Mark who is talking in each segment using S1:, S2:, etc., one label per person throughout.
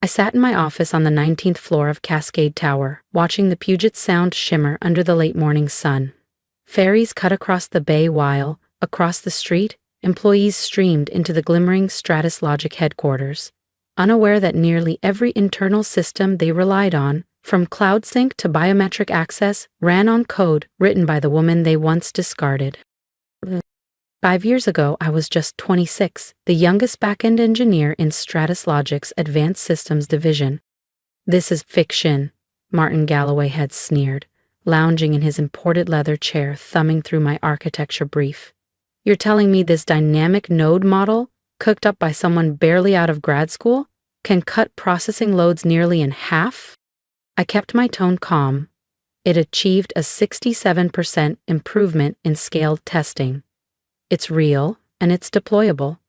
S1: I sat in my office on the 19th floor of Cascade Tower, watching the Puget Sound shimmer under the late morning sun. Ferries cut across the bay while, across the street, employees streamed into the glimmering Stratus Logic headquarters, unaware that nearly every internal system they relied on, from cloud sync to biometric access, ran on code written by the woman they once discarded. 5 years ago, I was just 26, the youngest back-end engineer in Stratus Logic's Advanced Systems division. "This is fiction," Martin Galloway had sneered, lounging in his imported leather chair, thumbing through my architecture brief. "You're telling me this dynamic node model, cooked up by someone barely out of grad school, can cut processing loads nearly in half?" I kept my tone calm. It achieved a 67% improvement in scaled testing. "It's real, and it's deployable."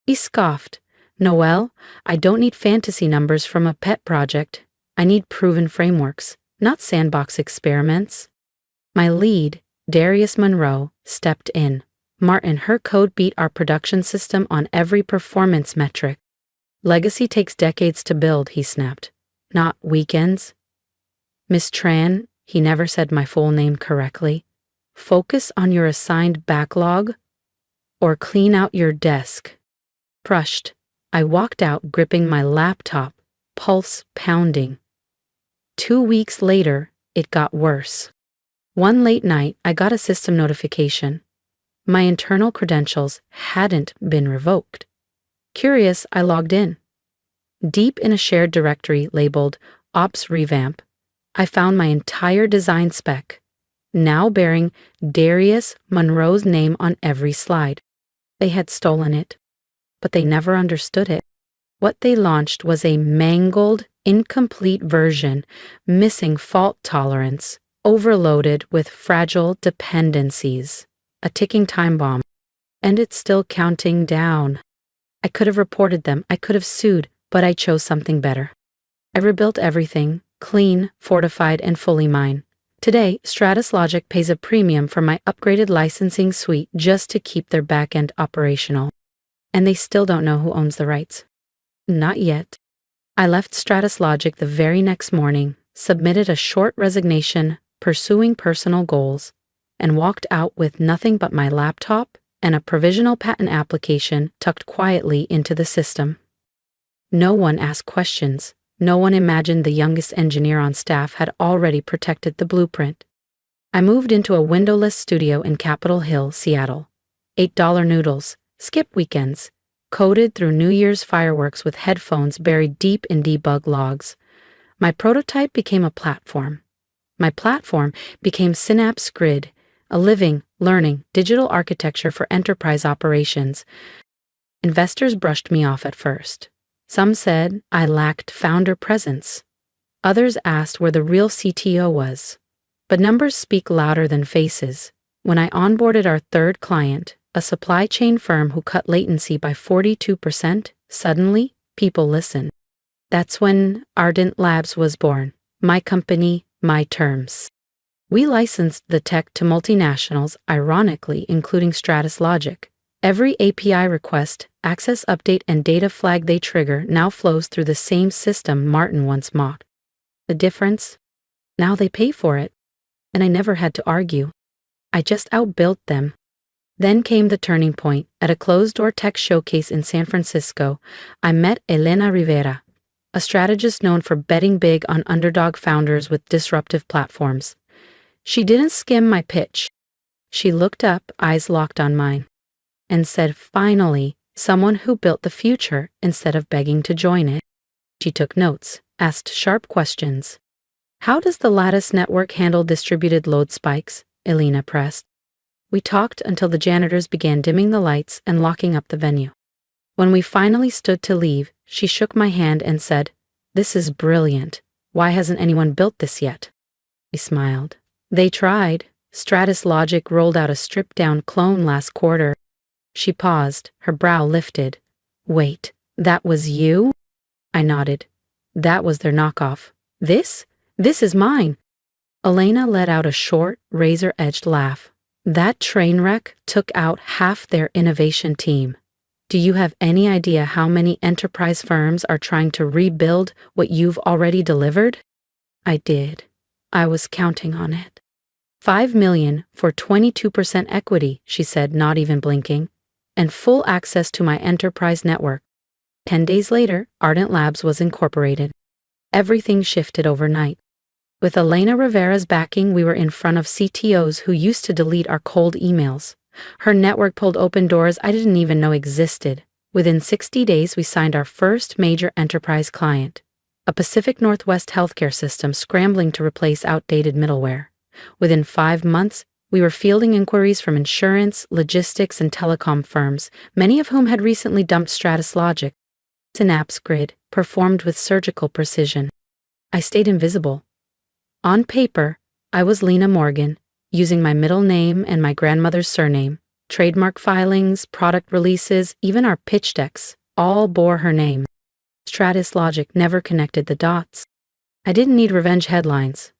S1: He scoffed. "Noelle, I don't need fantasy numbers from a pet project. I need proven frameworks, not sandbox experiments." My lead, Darius Monroe, stepped in. "Martin, her code beat our production system on every performance metric." "Legacy takes decades to build," he snapped. "Not weekends." "Miss Tran," he never said my full name correctly, "focus on your assigned backlog or clean out your desk." Crushed, I walked out gripping my laptop, pulse pounding. 2 weeks later, it got worse. One late night, I got a system notification. My internal credentials hadn't been revoked. Curious, I logged in. Deep in a shared directory labeled Ops Revamp, I found my entire design spec, now bearing Darius Monroe's name on every slide. They had stolen it, but they never understood it. What they launched was a mangled, incomplete version, missing fault tolerance, overloaded with fragile dependencies, a ticking time bomb. And it's still counting down. I could have reported them, I could have sued, but I chose something better. I rebuilt everything, clean, fortified, and fully mine. Today, Stratus Logic pays a premium for my upgraded licensing suite just to keep their backend operational. And they still don't know who owns the rights. Not yet. I left Stratus Logic the very next morning, submitted a short resignation, pursuing personal goals, and walked out with nothing but my laptop and a provisional patent application tucked quietly into the system. No one asked questions. No one imagined the youngest engineer on staff had already protected the blueprint. I moved into a windowless studio in Capitol Hill, Seattle. $8 noodles, skip weekends, coded through New Year's fireworks with headphones buried deep in debug logs. My prototype became a platform. My platform became Synapse Grid, a living, learning, digital architecture for enterprise operations. Investors brushed me off at first. Some said I lacked founder presence. Others asked where the real CTO was. But numbers speak louder than faces. When I onboarded our third client, a supply chain firm who cut latency by 42%, suddenly, people listened. That's when Ardent Labs was born. My company, my terms. We licensed the tech to multinationals, ironically, including Stratus Logic. Every API request, access update, and data flag they trigger now flows through the same system Martin once mocked. The difference? Now they pay for it. And I never had to argue. I just outbuilt them. Then came the turning point. At a closed-door tech showcase in San Francisco, I met Elena Rivera, a strategist known for betting big on underdog founders with disruptive platforms. She didn't skim my pitch. She looked up, eyes locked on mine, and said, "Finally, someone who built the future instead of begging to join it." She took notes, asked sharp questions. "How does the Lattice network handle distributed load spikes?" Elena pressed. We talked until the janitors began dimming the lights and locking up the venue. When we finally stood to leave, she shook my hand and said, "This is brilliant. Why hasn't anyone built this yet?" I smiled. "They tried. Stratus Logic rolled out a stripped-down clone last quarter." She paused, her brow lifted. "Wait, that was you?" I nodded. "That was their knockoff. This is mine." Elena let out a short, razor-edged laugh. "That train wreck took out half their innovation team. Do you have any idea how many enterprise firms are trying to rebuild what you've already delivered? I did. I was counting on it. 5 million for 22% equity, she said, not even blinking, and full access to my enterprise network. 10 days later, Ardent Labs was incorporated. Everything shifted overnight. With Elena Rivera's backing, we were in front of CTOs who used to delete our cold emails. Her network pulled open doors I didn't even know existed. Within 60 days, we signed our first major enterprise client, a Pacific Northwest healthcare system scrambling to replace outdated middleware. Within 5 months, we were fielding inquiries from insurance, logistics, and telecom firms, many of whom had recently dumped Stratus Logic. Synapse Grid performed with surgical precision. I stayed invisible. On paper, I was Lena Morgan, using my middle name and my grandmother's surname. Trademark filings, product releases, even our pitch decks, all bore her name. Stratus Logic never connected the dots. I didn't need revenge headlines.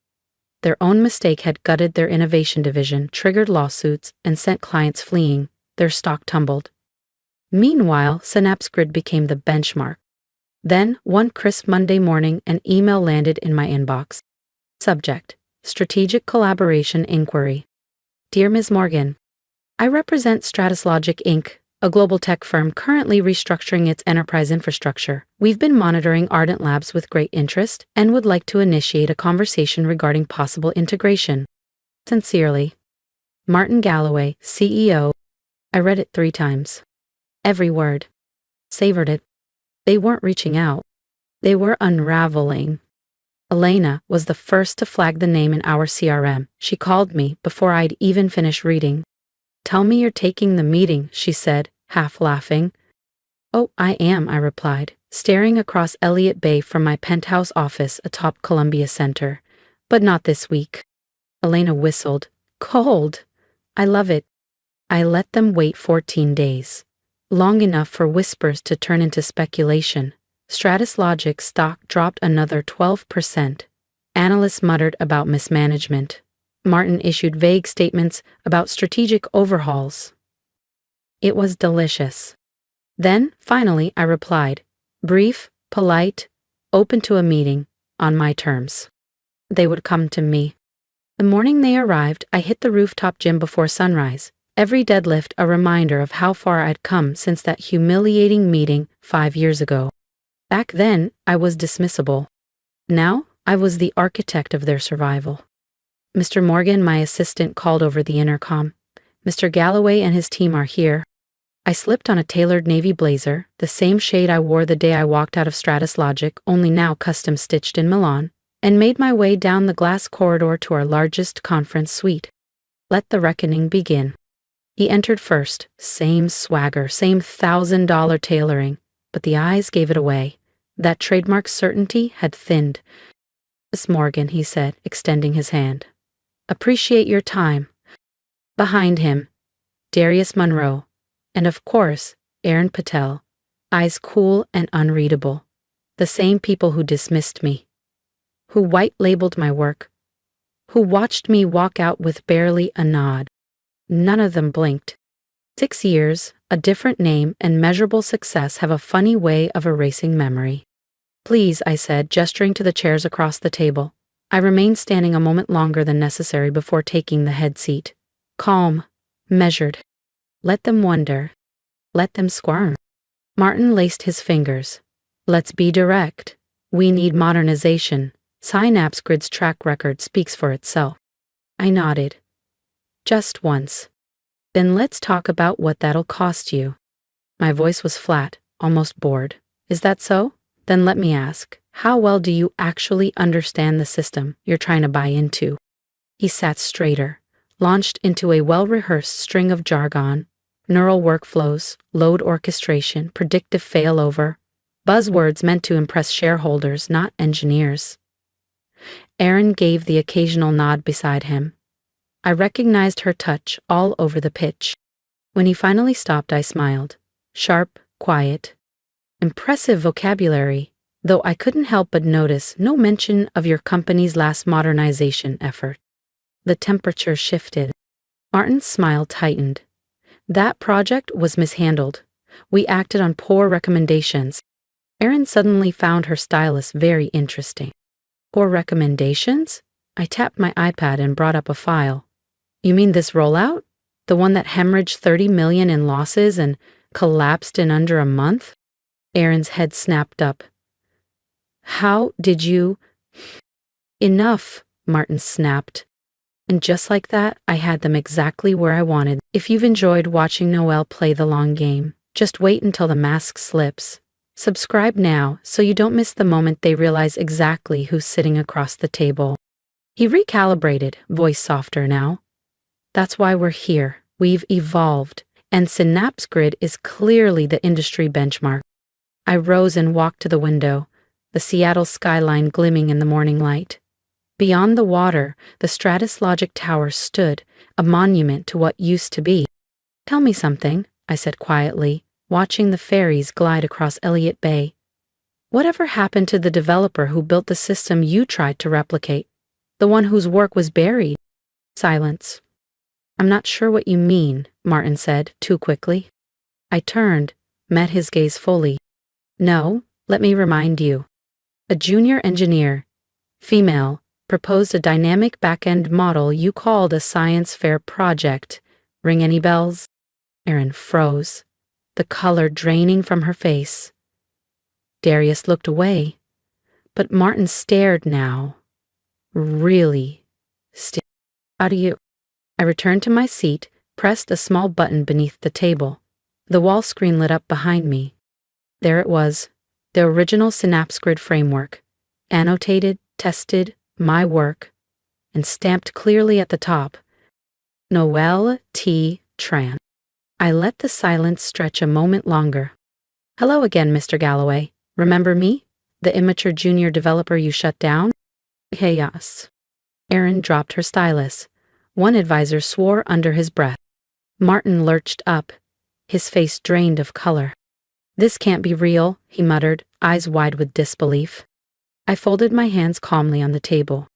S1: Their own mistake had gutted their innovation division, triggered lawsuits, and sent clients fleeing. Their stock tumbled. Meanwhile, Synapse Grid became the benchmark. Then, one crisp Monday morning, an email landed in my inbox. Subject: Strategic Collaboration Inquiry. Dear Ms. Morgan, I represent Stratus Logic Inc., a global tech firm currently restructuring its enterprise infrastructure. We've been monitoring Ardent Labs with great interest and would like to initiate a conversation regarding possible integration. Sincerely, Martin Galloway, CEO. I read it 3 times. Every word. Savored it. They weren't reaching out. They were unraveling. Elena was the first to flag the name in our CRM. She called me before I'd even finished reading. Tell me you're taking the meeting, she said, half laughing. Oh, I am, I replied, staring across Elliott Bay from my penthouse office atop Columbia Center. But not this week. Elena whistled. Cold. I love it. I let them wait 14 days. Long enough for whispers to turn into speculation. Stratus Logic stock dropped another 12%. Analysts muttered about mismanagement. Martin issued vague statements about strategic overhauls. It was delicious. Then, finally, I replied, brief, polite, open to a meeting, on my terms. They would come to me. The morning they arrived, I hit the rooftop gym before sunrise. Every deadlift a reminder of how far I'd come since that humiliating meeting 5 years ago. Back then, I was dismissible. Now, I was the architect of their survival. Mr. Morgan, my assistant, called over the intercom. Mr. Galloway and his team are here. I slipped on a tailored navy blazer, the same shade I wore the day I walked out of Stratus Logic, only now custom-stitched in Milan, and made my way down the glass corridor to our largest conference suite. Let the reckoning begin. He entered first, same swagger, same $1,000 tailoring, but the eyes gave it away. That trademark certainty had thinned. Miss Morgan, he said, extending his hand. Appreciate your time. Behind him, Darius Monroe, and of course, Aaron Patel, eyes cool and unreadable. The same people who dismissed me, who white-labeled my work, who watched me walk out with barely a nod. None of them blinked. 6 years, a different name, and measurable success have a funny way of erasing memory. Please, I said, gesturing to the chairs across the table. I remained standing a moment longer than necessary before taking the head seat. Calm, measured. Let them wonder. Let them squirm. Martin laced his fingers. Let's be direct. We need modernization. Synapse Grid's track record speaks for itself. I nodded. Just once. Then let's talk about what that'll cost you. My voice was flat, almost bored. Is that so? Then let me ask, how well do you actually understand the system you're trying to buy into? He sat straighter, launched into a well-rehearsed string of jargon, neural workflows, load orchestration, predictive failover, buzzwords meant to impress shareholders, not engineers. Erin gave the occasional nod beside him. I recognized her touch all over the pitch. When he finally stopped, I smiled. Sharp, quiet. Impressive vocabulary, though I couldn't help but notice no mention of your company's last modernization effort. The temperature shifted. Martin's smile tightened. That project was mishandled. We acted on poor recommendations. Erin suddenly found her stylus very interesting. Poor recommendations? I tapped my iPad and brought up a file. You mean this rollout? The one that hemorrhaged $30 million in losses and collapsed in under a month? Erin's head snapped up. How did you... Enough, Martin snapped. And just like that, I had them exactly where I wanted. If you've enjoyed watching Noelle play the long game, just wait until the mask slips. Subscribe now so you don't miss the moment they realize exactly who's sitting across the table. He recalibrated, voice softer now. That's why we're here. We've evolved, and Synapse Grid is clearly the industry benchmark. I rose and walked to the window, the Seattle skyline glimmering in the morning light. Beyond the water, the Stratus Logic Tower stood, a monument to what used to be. Tell me something, I said quietly, watching the ferries glide across Elliott Bay. Whatever happened to the developer who built the system you tried to replicate? The one whose work was buried? Silence. I'm not sure what you mean, Martin said, too quickly. I turned, met his gaze fully. No, let me remind you. A junior engineer, female, proposed a dynamic back-end model you called a science fair project. Ring any bells? Erin froze, the color draining from her face. Darius looked away, but Martin stared now. Really stared. How do you... I returned to my seat, pressed a small button beneath the table. The wall screen lit up behind me. There it was, the original Synapse Grid framework, annotated, tested, my work, and stamped clearly at the top. Noelle T. Tran. I let the silence stretch a moment longer. Hello again, Mr. Galloway. Remember me? The immature junior developer you shut down? Chaos. Erin dropped her stylus. One advisor swore under his breath. Martin lurched up, his face drained of color. This can't be real, he muttered, eyes wide with disbelief. I folded my hands calmly on the table.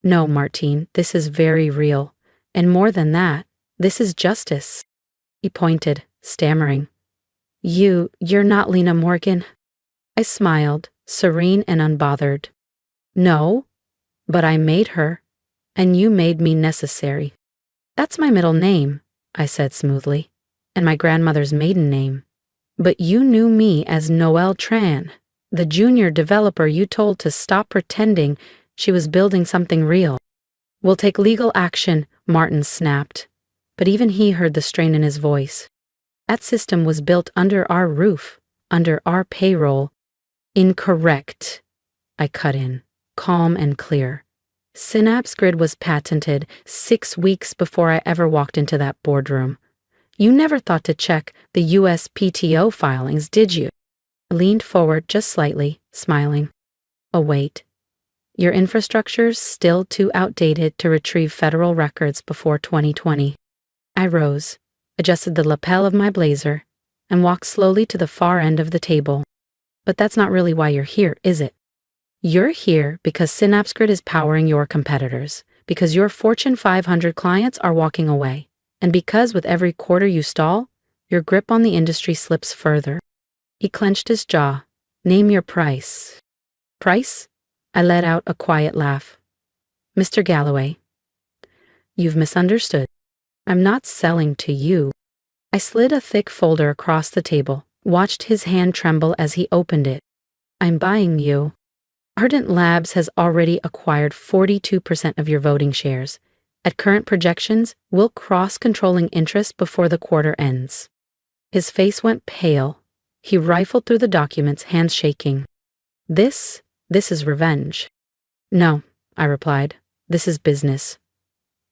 S1: No, Martine, this is very real. And more than that, this is justice. He pointed, stammering. You're not Lena Morgan. I smiled, serene and unbothered. No, but I made her, and you made me necessary. That's my middle name, I said smoothly, and my grandmother's maiden name. But you knew me as Noelle Tran, the junior developer you told to stop pretending she was building something real. We'll take legal action, Martin snapped, but even he heard the strain in his voice. That system was built under our roof, under our payroll. Incorrect, I cut in, calm and clear. Synapse Grid was patented 6 weeks before I ever walked into that boardroom. You never thought to check the USPTO filings, did you? I leaned forward just slightly, smiling. Oh, wait. Your infrastructure's still too outdated to retrieve federal records before 2020. I rose, adjusted the lapel of my blazer, and walked slowly to the far end of the table. But that's not really why you're here, is it? You're here because Synapse Grid is powering your competitors, because your Fortune 500 clients are walking away, and because with every quarter you stall, your grip on the industry slips further. He clenched his jaw. Name your price. Price? I let out a quiet laugh. Mr. Galloway, you've misunderstood. I'm not selling to you. I slid a thick folder across the table, watched his hand tremble as he opened it. I'm buying you. Ardent Labs has already acquired 42% of your voting shares. At current projections, we'll cross controlling interest before the quarter ends. His face went pale. He rifled through the documents, hands shaking. This is revenge. No, I replied. This is business.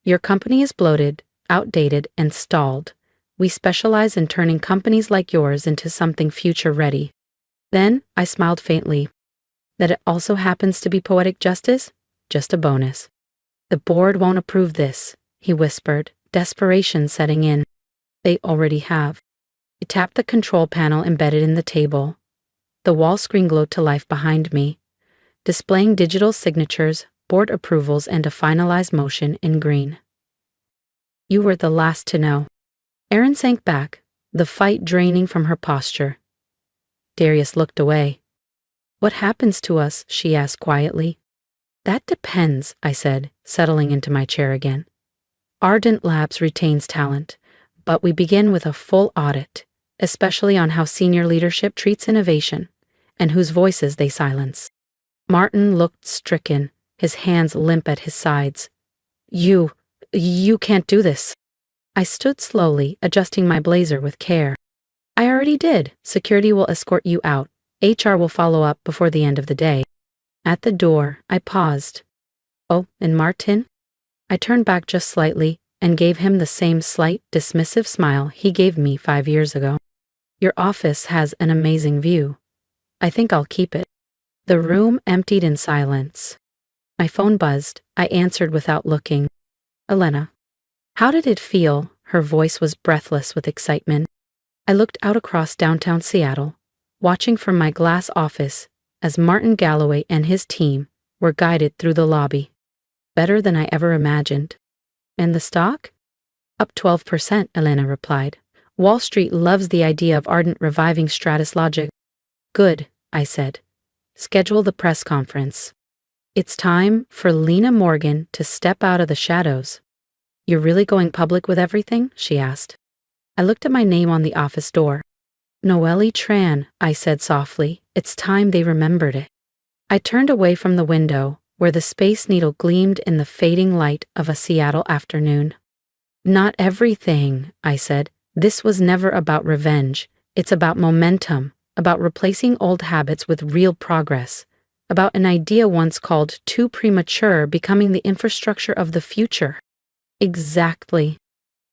S1: Your company is bloated, outdated, and stalled. We specialize in turning companies like yours into something future-ready. Then I smiled faintly. That it also happens to be poetic justice? Just a bonus. The board won't approve this, he whispered, desperation setting in. They already have. He tapped the control panel embedded in the table. The wall screen glowed to life behind me, displaying digital signatures, board approvals, and a finalized motion in green. You were the last to know. Erin sank back, the fight draining from her posture. Darius looked away. "What happens to us?" she asked quietly. "That depends," I said, settling into my chair again. Ardent Labs retains talent, but we begin with a full audit, especially on how senior leadership treats innovation and whose voices they silence. Martin looked stricken, his hands limp at his sides. You can't do this." I stood slowly, adjusting my blazer with care. "I already did. Security will escort you out. HR will follow up before the end of the day." At the door, I paused. "Oh, and Martin?" I turned back just slightly and gave him the same slight, dismissive smile he gave me 5 years ago. "Your office has an amazing view. I think I'll keep it." The room emptied in silence. My phone buzzed. I answered without looking. "Elena." "How did it feel?" Her voice was breathless with excitement. I looked out across downtown Seattle, watching from my glass office as Martin Galloway and his team were guided through the lobby. "Better than I ever imagined." "And the stock?" "Up 12%, Elena replied. "Wall Street loves the idea of Ardent reviving Stratus Logic." "Good," I said. "Schedule the press conference. It's time for Lena Morgan to step out of the shadows." "You're really going public with everything?" she asked. I looked at my name on the office door. "Noelle Tran," I said softly. It's time they remembered it. I turned away from the window, where the Space Needle gleamed in the fading light of a Seattle afternoon. "Not everything," I said. "This was never about revenge. It's about momentum, about replacing old habits with real progress, about an idea once called too premature becoming the infrastructure of the future." Exactly.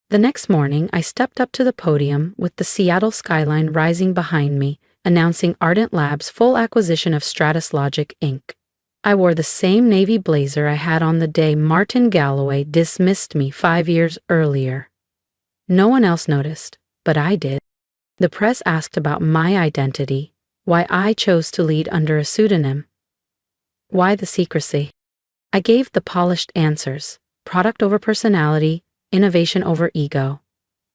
S1: The next morning, I stepped up to the podium with the Seattle skyline rising behind me, announcing Ardent Labs' full acquisition of Stratus Logic, Inc. I wore the same navy blazer I had on the day Martin Galloway dismissed me 5 years earlier. No one else noticed, but I did. The press asked about my identity, why I chose to lead under a pseudonym. Why the secrecy? I gave the polished answers: product over personality, innovation over ego.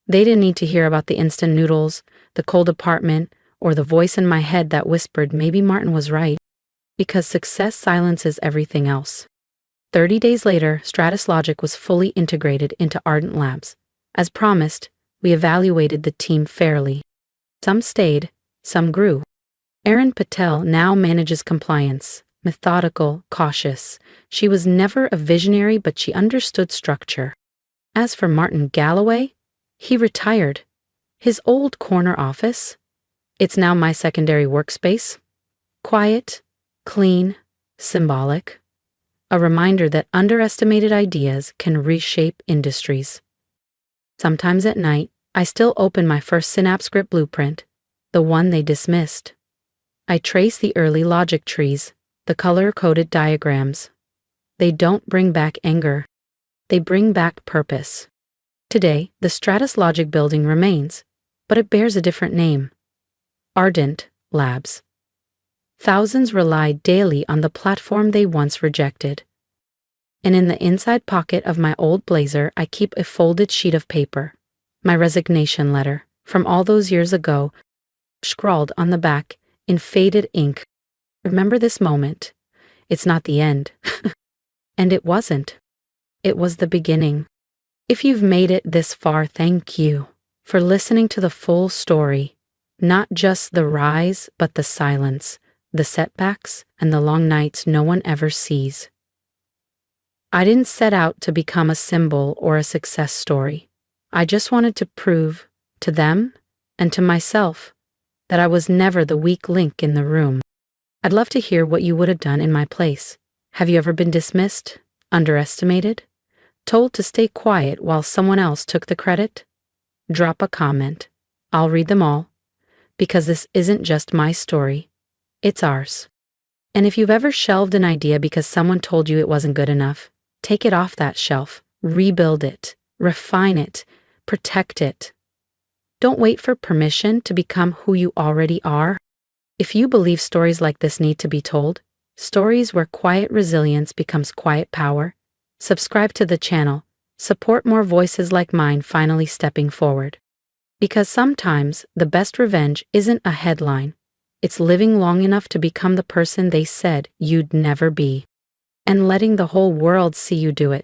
S1: They didn't need to hear about the instant noodles, the cold apartment, or the voice in my head that whispered maybe Martin was right, because success silences everything else. 30 days later, Stratus Logic was fully integrated into Ardent Labs. As promised, we evaluated the team fairly. Some stayed, some grew. Erin Patel now manages compliance, methodical, cautious. She was never a visionary, but she understood structure. As for Martin Galloway, he retired. His old corner office, it's now my secondary workspace. Quiet, clean, symbolic. A reminder that underestimated ideas can reshape industries. Sometimes at night, I still open my first Synapse script blueprint, the one they dismissed. I trace the early logic trees, the color-coded diagrams. They don't bring back anger. They bring back purpose. Today, the Stratus Logic building remains, but it bears a different name: Ardent Labs. Thousands rely daily on the platform they once rejected. And in the inside pocket of my old blazer, I keep a folded sheet of paper, my resignation letter from all those years ago, scrawled on the back in faded ink. Remember this moment. It's not the end. And it wasn't. It was the beginning. If you've made it this far, thank you for listening to the full story, not just the rise, but the silence, the setbacks, and the long nights no one ever sees. I didn't set out to become a symbol or a success story. I just wanted to prove to them and to myself that I was never the weak link in the room. I'd love to hear what you would have done in my place. Have you ever been dismissed, underestimated, told to stay quiet while someone else took the credit? Drop a comment. I'll read them all, because this isn't just my story, it's ours. And if you've ever shelved an idea because someone told you it wasn't good enough, take it off that shelf, rebuild it, refine it, protect it. Don't wait for permission to become who you already are. If you believe stories like this need to be told, stories where quiet resilience becomes quiet power, subscribe to the channel, support more voices like mine finally stepping forward. Because sometimes the best revenge isn't a headline. It's living long enough to become the person they said you'd never be. And letting the whole world see you do it.